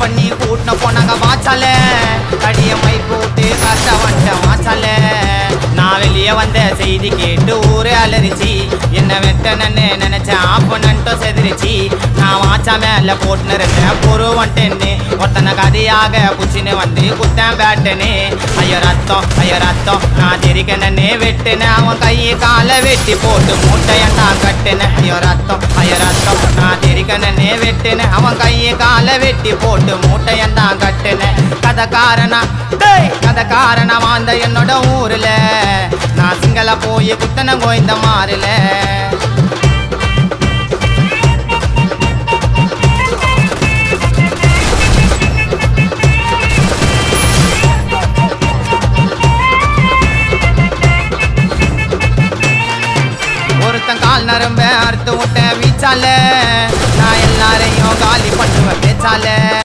பண்ணி கூட்டின போனாங்க வாச்சால கடியமை போட்டு காட்ட வந்துட்ட வாச்சால நான் வெளியே வந்த செய்தி கேட்டு ஊரே அலறிச்சு என்ன வெட்டனன்னு நினைச்சேன் ஆப்பனன்ட்டோ செதிரிச்சு நான் வாச்சா மேல போட்டுன்னு இருந்தேன் பொறு வந்துட்டேன்னு ஒருத்தனை கதையாக புச்சின்னு வந்து குத்தேன் பேட்டுன்னு ஐயோ ரத்தம் நான் தெரிக்கனே வெட்டுனேன் அவன் கையை காலை வெட்டி போட்டு மூட்டையண்டா கட்டுனேன் ஐயோ ரத்தம் நான் தெரிக்கனே வெட்டுனேன் அவன் கையை காலை வெட்டி போட்டு மூட்டையண்டா கட்டுனேன் கதை வாழ்ந்த என்னோட ஊர்ல நான் சிங்கள போய் குத்தன கோய்ந்த மாறல ஒருத்தன் கால் நரம்ப அறுத்து விட்ட வீச்சால நான் எல்லாரையும் காலி பண்ணுவேன் பேச்சால